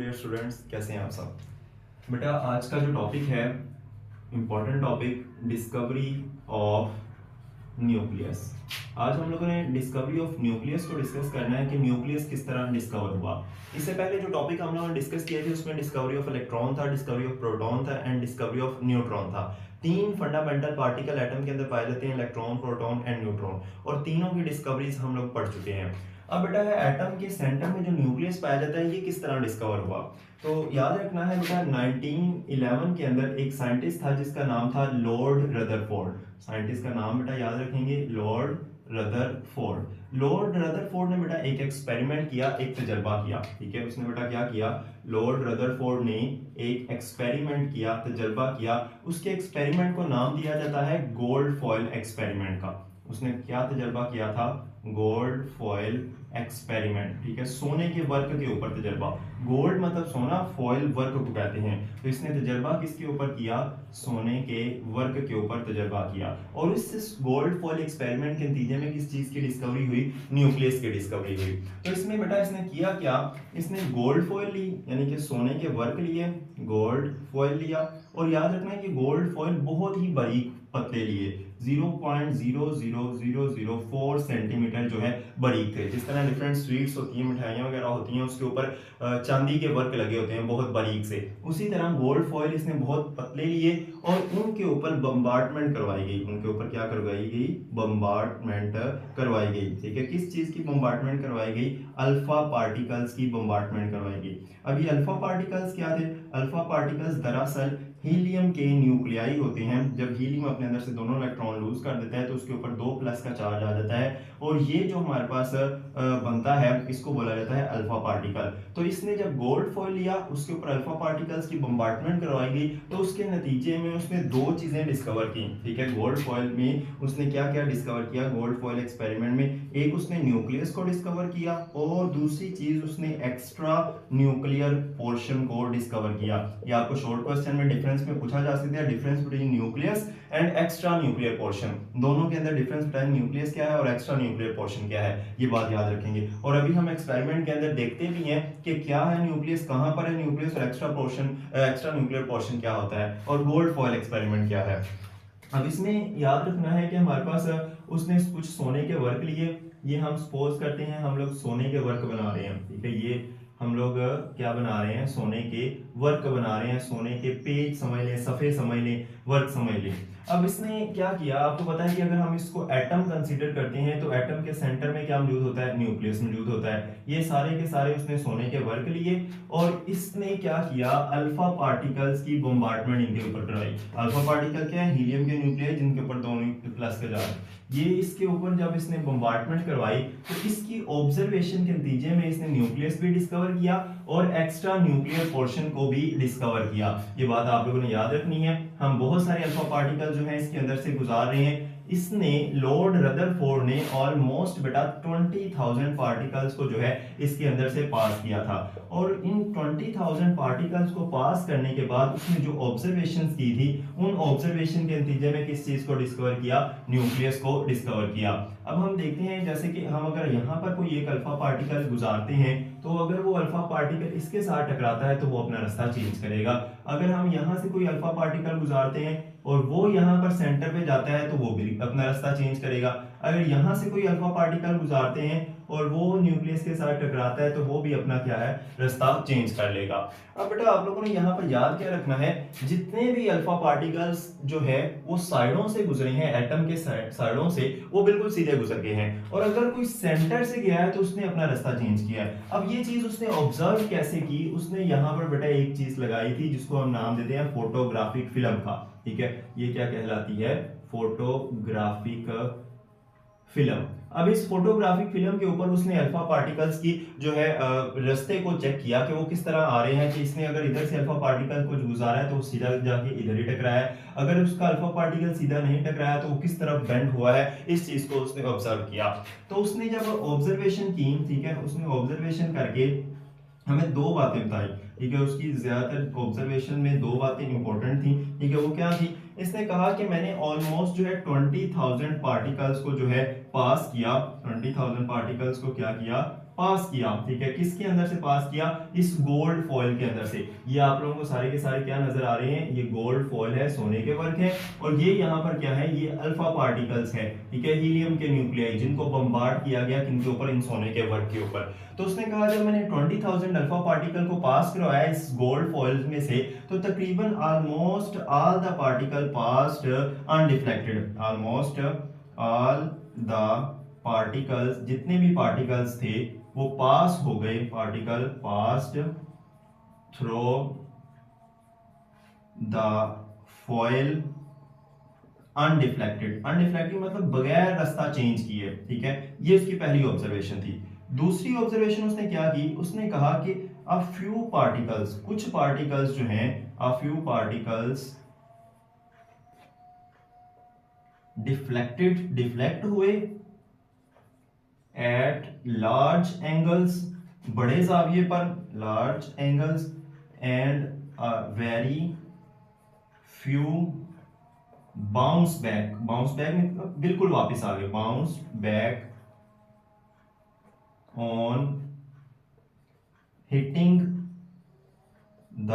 Dear students, कैसे हैं आप सब। बेटा आज का जो टॉपिक है, important topic, discovery of nucleus. आज हम लोगों ने डिस्कवरी ऑफ न्यूक्लियस को डिस्कस करना है कि न्यूक्लियस किस तरह डिस्कवर हुआ। इससे पहले जो टॉपिक हम लोगों ने डिस्कस किए थे उसमें डिस्कवरी ऑफ इलेक्ट्रॉन था, डिस्कवरी ऑफ प्रोटॉन था एंड डिस्कवरी ऑफ न्यूट्रॉन था। तीन फंडामेंटल पार्टिकल एटम के अंदर पाए जाते हैं, इलेक्ट्रॉन, प्रोटॉन एंड न्यूट्रॉन, और तीनों की डिस्कवरीज हम लोग पढ़ चुके हैं। अब बेटा है एटम के सेंटर में जो न्यूक्लियस पाया जाता है, ये किस तरह डिस्कवर हुआ। तो याद रखना है बेटा, 1911 के अंदर एक साइंटिस्ट था जिसका नाम था लॉर्ड रदरफोर्ड। साइंटिस्ट का नाम बेटा याद रखेंगे, लॉर्ड रदरफोर्ड। लॉर्ड रदरफोर्ड ने बेटा एक एक्सपेरिमेंट किया, एक तजर्बा किया। ठीक है, उसने बेटा क्या किया, लॉर्ड रदरफोर्ड ने एक एक्सपेरिमेंट किया, तजर्बा किया। उसके एक्सपेरिमेंट को नाम दिया जाता है गोल्ड फॉयल एक्सपेरिमेंट का। उसने क्या तजर्बा किया था, गोल्ड फॉयल एक्सपेरिमेंट। ठीक है, सोने के वर्क के ऊपर तजर्बा। गोल्ड मतलब सोना, फॉयल वर्क को कहते हैं। तो इसने तजर्बा किसके ऊपर किया, सोने के वर्क के ऊपर तजर्बा किया। और इस गोल्ड फॉयल एक्सपेरिमेंट के नतीजे में किस चीज की डिस्कवरी हुई, न्यूक्लियस की डिस्कवरी हुई। तो इसमें बेटा इसने किया क्या, इसने गोल्ड फॉयल ली, यानी कि सोने के वर्क लिए, गोल्ड फॉयल लिया। और याद रखना है कि गोल्ड फॉयल बहुत ही बारीक पतले लिए, 0.00004 सेंटीमीटर जो है बारीक थे। जिस तरह डिफरेंट स्वीट्स होती हैं, मिठाइयाँ वगैरह होती हैं, उसके ऊपर चांदी के वर्क लगे होते हैं बहुत बारीक से, उसी तरह गोल्ड फॉयल इसने बहुत पतले लिए और उनके ऊपर बम्बार्टमेंट करवाई गई। उनके ऊपर क्या करवाई गई, बम्बार्टमेंट करवाई गई। ठीक है, किस चीज की बम्बार्टमेंट करवाई गई, अल्फा पार्टिकल्स की बम्बार्टमेंट करवाई गई। अब ये अल्फा पार्टिकल्स क्या थे, अल्फा पार्टिकल्स दरअसल हीलियम के न्यूक्लियाई होते हैं। जब हीलियम अपने अंदर से दोनों इलेक्ट्रॉन लूज कर देता है तो उसके ऊपर 2 प्लस का चार्ज आ जाता है, और ये जो हमारे पास बनता है इसको बोला जाता है अल्फा पार्टिकल। तो इसने जब गोल्ड फॉयल लिया, उसके ऊपर अल्फा पार्टिकल्स की बम्बार्टमेंट करवाई गई, तो उसके नतीजे में उसने 2 चीजें डिस्कवर की। ठीक है, गोल्ड फॉयल में उसने क्या क्या डिस्कवर किया, गोल्ड फॉयल एक्सपेरिमेंट में एक उसने न्यूक्लियस को डिस्कवर किया, और दूसरी चीज उसने एक्स्ट्रा न्यूक्लियर पोर्शन को डिस्कवर किया। ये आपको शॉर्ट क्वेश्चन में डिफरेंस में पूछा जा सकता है, difference between nucleus and extra nuclear portion. दोनों के अंदर डिफरेंस बिटवीन न्यूक्लियस क्या है और एक्स्ट्रा न्यूक्लियर पोर्शन क्या है, ये बात याद रखेंगे। और अभी हम एक्सपेरिमेंट के अंदर देखते भी हैं कि क्या है न्यूक्लियस, कहां पर है न्यूक्लियस, और extra portion, extra nuclear portion क्या होता है, और गोल्ड फॉयल एक्सपेरिमेंट क्या है। अब इसमें याद रखना है कि हमारे पास उसने कुछ सोने के वर्क लिए। ये हम सपोज करते हैं हम लोग सोने के वर्क बना रहे हैं। ठीक है, ये हम लोग क्या बना रहे हैं, सोने के वर्क बना रहे हैं, सोने के पेज समझ लें, सफ़े समझ लें, वर्क समझ लें। अब इसने क्या किया, आपको पता है कि अगर हम इसको एटम कंसीडर करते हैं तो एटम के सेंटर में क्या मौजूद होता है, न्यूक्लियस मौजूद होता है। ये सारे के सारे उसने सोने के वर्क लिए और इसने क्या किया, अल्फा पार्टिकल्स की बम्बार्टमेंट इनके ऊपर करवाई। अल्फा पार्टिकल क्या है, हीलियम के न्यूक्लियस जिनके ऊपर 2 प्लस का चार्ज। ये इसके ऊपर जब इसने बम्बार्टमेंट करवाई तो इसकी ऑब्जर्वेशन के नतीजे में इसने न्यूक्लियस भी डिस्कवर किया और एक्स्ट्रा न्यूक्लियर पोर्शन को भी डिस्कवर किया। ये बात आप लोगों ने याद रखनी है। हम बहुत सारे अल्फा पार्टिकल जो है इसके अंदर से गुजार रहे हैं। इसने लॉर्ड रदरफोर्ड ने ऑलमोस्ट बेटा 20,000 पार्टिकल्स को जो है इसके अंदर से पास किया था, और इन 20,000 पार्टिकल्स को पास करने के बाद उसने जो ऑब्जर्वेशंस की थी, उन ऑब्जर्वेशन के नतीजे में किस चीज को डिस्कवर किया, न्यूक्लियस को डिस्कवर किया। अब हम देखते हैं जैसे कि हम अगर यहाँ पर कोई एक अल्फा पार्टिकल गुजारते हैं तो अगर वो अल्फा पार्टिकल इसके साथ टकराता है तो वो अपना रास्ता चेंज करेगा। अगर हम यहाँ से कोई अल्फा पार्टिकल गुजारते हैं और वो यहाँ पर सेंटर पे जाता है तो वो भी अपना रास्ता चेंज करेगा। अगर यहाँ से कोई अल्फा पार्टिकल गुजारते हैं और वो न्यूक्लियस के साथ टकराता है तो वो भी अपना क्या है, रास्ता चेंज कर लेगा। अब बेटा आप लोगों ने यहाँ पर याद क्या रखना है, जितने भी अल्फा पार्टिकल्स जो है वो साइडों से गुजरे हैं, एटम के साइडों से वो बिल्कुल सीधे गुजर गए हैं, और अगर कोई सेंटर से गया है तो उसने अपना रास्ता चेंज किया है। अब ये चीज उसने ऑब्जर्व कैसे की, उसने यहाँ पर बेटा एक चीज लगाई थी जिसको हम नाम देते हैं फोटोग्राफिक फिल्म का। ठीक है, ये क्या कहलाती है, फोटोग्राफिक फिल्म। अब इस फोटोग्राफिक फिल्म के ऊपर उसने अल्फा पार्टिकल्स की जो है रास्ते को चेक किया कि वो किस तरह आ रहे हैं, कि इसने अगर इधर से अल्फा पार्टिकल को गुजारा है तो वो सीधा जाके इधर ही टकराया है, अगर उसका अल्फा पार्टिकल सीधा नहीं टकराया तो वो किस तरफ बेंड हुआ है, इस चीज को उसने ऑब्जर्व किया। तो उसने जब ऑब्जर्वेशन की, ठीक है, उसने ऑब्जर्वेशन करके हमें 2 बातें बताई। ठीक है, उसकी ज्यादातर ऑब्जर्वेशन में 2 बातें इंपॉर्टेंट थी। ठीक है, वो क्या थी, इसने कहा कि मैंने ऑलमोस्ट जो है 20,000 पार्टिकल्स को जो है पास किया, 20,000 पार्टिकल्स को क्या किया, पास किया, ठीक है, किसके अंदर से पास किया, इस गोल्ड फॉइल के अंदर से। ये आप लोगों को सारे के सारे क्या नजर आ रहे हैं, ये गोल्ड फॉइल है, सोने के वर्क है, और ये यहाँ पर क्या है, ये अल्फा पार्टिकल्स है, ठीक है, हीलियम के न्यूक्लियाई, जिनको बम्बार्ड किया गया किनके ऊपर, इन सोने के वर्क के ऊपर। तो उसने कहा जब मैंने 20,000 अल्फा पार्टिकल को पास करवाया इस गोल्ड फॉइल में से, तो तकरीबन almost all the particle passed undeflected, almost all the particles, जितने भी पार्टिकल्स थे वो पास हो गए, particle passed through the foil undeflected. Undeflected मतलब बगैर रास्ता चेंज किए, ठीक है, ये उसकी पहली ऑब्जर्वेशन थी। दूसरी ऑब्जर्वेशन उसने क्या की, उसने कहा कि अ फ्यू पार्टिकल्स, कुछ पार्टिकल्स जो हैं, a few particles deflected, deflect हुए एट लार्ज एंगल्स, बड़े जाविये पर, large angles, and very few bounce back, bounce back मतलब बिल्कुल वापस आ गए, bounce back on hitting the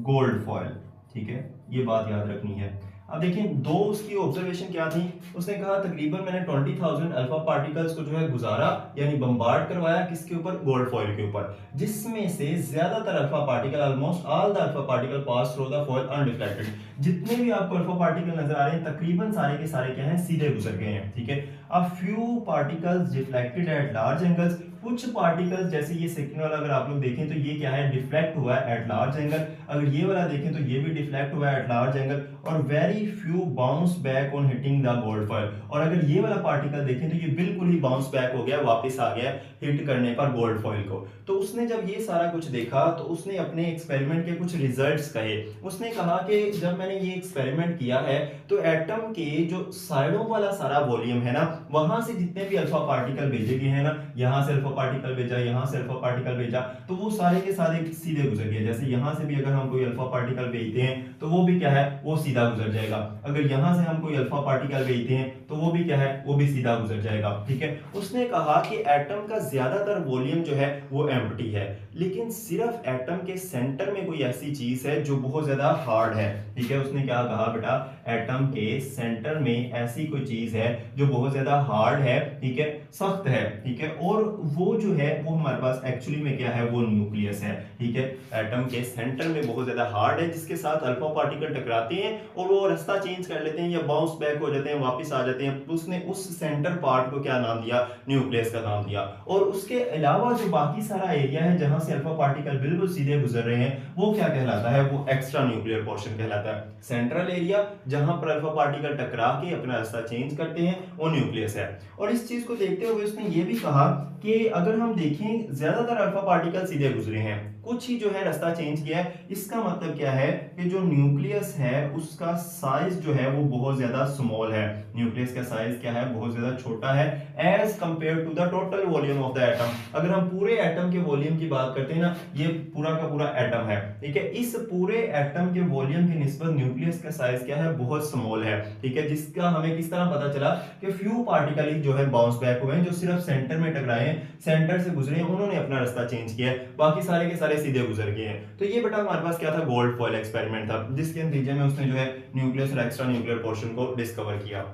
gold foil, ठीक है, ये बात याद रखनी है। अब देखिए दो उसकी ऑब्जर्वेशन क्या थी, उसने कहा तकरीबन मैंने 20,000 अल्फा पार्टिकल्स को जो है गुजारा, यानी बम्बार्ड करवाया, किसके ऊपर, गोल्ड फॉइल के ऊपर, जिसमें से ज्यादातर alpha particle, almost all the alpha particle pass through the foil undeflected, जितने भी आपको अल्फा पार्टिकल नजर आ रहे हैं तकरीबन सारे के सारे क्या हैं, सीधे गुजर गए हैं, ठीक है। अ few particles deflected eight large angles, कुछ पार्टिकल्स जैसे ये सेकंड वाला अगर आप लोग देखें तो ये क्या है, डिफ्लेक्ट हुआ है एट लार्ज एंगल, अगर ये वाला देखें तो ये भी डिफ्लेक्ट हुआ है एट लार्ज एंगल, और very few bounce back on hitting the gold foil, और अगर ये वाला पार्टिकल देखें तो ये बिल्कुल ही बाउंस बैक हो गया, वापस आ गया हिट करने पर गोल्ड फॉइल को। तो उसने जब ये सारा कुछ देखा तो उसने अपने एक्सपेरिमेंट के कुछ रिजल्ट्स कहे। उसने कहा कि जब मैंने ये एक्सपेरिमेंट किया है तो एटम के जो साइडों वाला सारा वॉल्यूम है ना, वहां से जितने भी अल्फा पार्टिकल भेजे गए हैं ना, यहां से अल्फा पार्टिकल भेजा, यहां से अल्फा पार्टिकल भेजा, तो वो सारे के सारे सीधे गुजर गए। जैसे यहां से भी अगर हम कोई अल्फा पार्टिकल भेजते हैं तो वो भी क्या है, वो सीधा गुजर जाएगा, अगर यहां से हम कोई अल्फा पार्टिकल भेजते हैं तो वो भी क्या है, वो भी सीधा गुजर जाएगा, ठीक है। उसने कहा कि एटम का ज्यादातर वॉल्यूम जो है वो एम्प्टी है, लेकिन सिर्फ एटम के सेंटर में कोई ऐसी चीज है जो बहुत ज्यादा हार्ड है, ठीक है। उसने क्या कहा बेटा, एटम के सेंटर में ऐसी कोई चीज है जो बहुत ज्यादा हार्ड है, ठीक है, सख्त है, ठीक है, और वो जो है वो हमारे पास एक्चुअली में क्या है, वो न्यूक्लियस है, ठीक है। एटम के सेंटर में बहुत ज्यादा हार्ड है, जिसके साथ अल्फा पार्टिकल टकराते हैं और वो रास्ता चेंज कर लेते हैं या बाउंस बैक हो जाते हैं, वापस आ जाते हैं। उसने उस सेंटर पार्ट को क्या नाम दिया, न्यूक्लियस का नाम दिया। और उसके अलावा जो बाकी सारा एरिया है जहां से अल्फा पार्टिकल बिल्कुल सीधे गुजर रहे हैं, वो क्या कहलाता है, वो एक्स्ट्रा न्यूक्लियर पोर्शन कहलाता है। सेंट्रल एरिया जहां पर अल्फा पार्टिकल टकरा के अपना रास्ता चेंज करते हैं, वो न्यूक्लियस है। और इस चीज को देखते हुए उसने ये भी कहा कि अगर हम देखें ज्यादातर अल्फा पार्टिकल सीधे गुजरे हैं, कुछ ही जो है रास्ता चेंज किया है, इसका मतलब क्या है कि जो न्यूक्लियस है उसका साइज जो है वो बहुत ज्यादा स्मॉल है, न्यूक्लियस का साइज क्या है, बहुत ज्यादा छोटा है as compared to the total volume of the atom. अगर हम पूरे एटम के वॉल्यूम की बात करते हैं ना, ये पूरा का पूरा एटम है, ठीक है, इस पूरे एटम के वॉल्यूम की निस्बत न्यूक्लियस का साइज क्या है, बहुत स्मॉल है, ठीक है, जिसका हमें किस तरह पता चला कि फ्यू पार्टिकल जो है बाउंस बैक हुए हैं, जो सिर्फ सेंटर में टकराए हैं, सेंटर से गुजरे हैं, उन्होंने अपना रास्ता चेंज किया है, बाकी सारे के सारे सीधे गुजर गए हैं। तो ये बेटा हमारे पास क्या था, गोल्ड फॉइल एक्सपेरिमेंट था, जिसके नतीजे में उसने जो है न्यूक्लियस और एक्स्ट्रा न्यूक्लियर पोर्शन को डिस्कवर किया।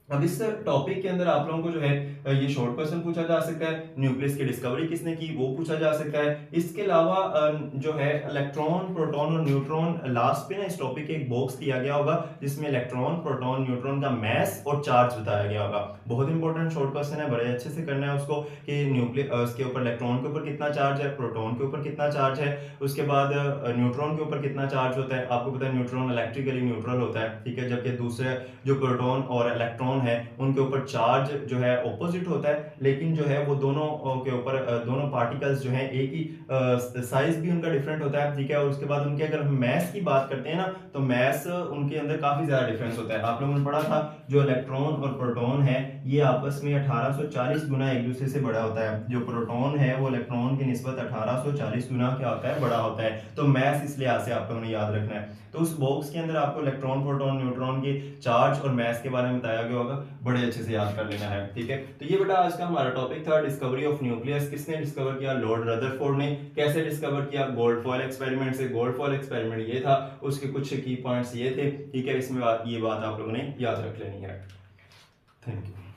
अब इस टॉपिक के अंदर आप लोगों को जो है ये शॉर्ट क्वेश्चन पूछा जा सकता है, न्यूक्लियस की डिस्कवरी किसने की वो पूछा जा सकता है। इसके अलावा जो है इलेक्ट्रॉन, प्रोटॉन और न्यूट्रॉन, लास्ट पे ना इस टॉपिक के एक बॉक्स दिया गया होगा जिसमें इलेक्ट्रॉन, प्रोटॉन, न्यूट्रॉन का मास और चार्ज बताया गया होगा। बहुत इंपॉर्टेंट शॉर्ट क्वेश्चन है, बड़े अच्छे से करना है उसको कि न्यूक्लियस के ऊपर, इलेक्ट्रॉन के ऊपर कितना चार्ज है, प्रोटॉन के ऊपर कितना चार्ज है, उसके बाद न्यूट्रॉन के ऊपर कितना चार्ज होता है। आपको पता है न्यूट्रॉन इलेक्ट्रिकली न्यूट्रल होता है, ठीक है, जबकि दूसरे जो प्रोटॉन और इलेक्ट्रॉन है उनके ऊपर चार्ज जो है ऑपोजिट होता है, लेकिन जो है वो दोनों के ऊपर दोनों पार्टिकल्स जो है एक ही साइज भी उनका डिफरेंट होता है, ठीक है। और उसके बाद उनके अगर हम मैस की बात करते हैं ना, तो मैस उनके अंदर काफी ज्यादा डिफरेंस होता है। आप लोगों ने पढ़ा था जो इलेक्ट्रॉन और प्रोटॉन है ये आपस में 1840 गुना एक दूसरे से बड़ा होता है। जो प्रोटॉन है वो इलेक्ट्रॉन की निस्बत 1840 गुना क्या होता है, बड़ा होता है। तो मैस इस लिहाज से आप लोगों ने याद रखना है। तो उस बॉक्स के अंदर आपको इलेक्ट्रॉन, प्रोटॉन, न्यूट्रॉन के चार्ज और मैस के बारे में बताया गया होगा, बड़े अच्छे से याद कर लेना है, ठीक है। तो ये बेटा आज का हमारा टॉपिक था डिस्कवरी ऑफ न्यूक्लियस। किसने डिस्कवर किया? लॉर्ड रदरफोर्ड ने। कैसे डिस्कवर किया? गोल्ड फॉयल एक्सपेरिमेंट से। गोल्ड फॉयल एक्सपेरिमेंट ये था, उसके कुछ की पॉइंट्स ये थे, ठीक है। इसमें ये बात आप लोगों ने याद रख लेनी है। Thank you.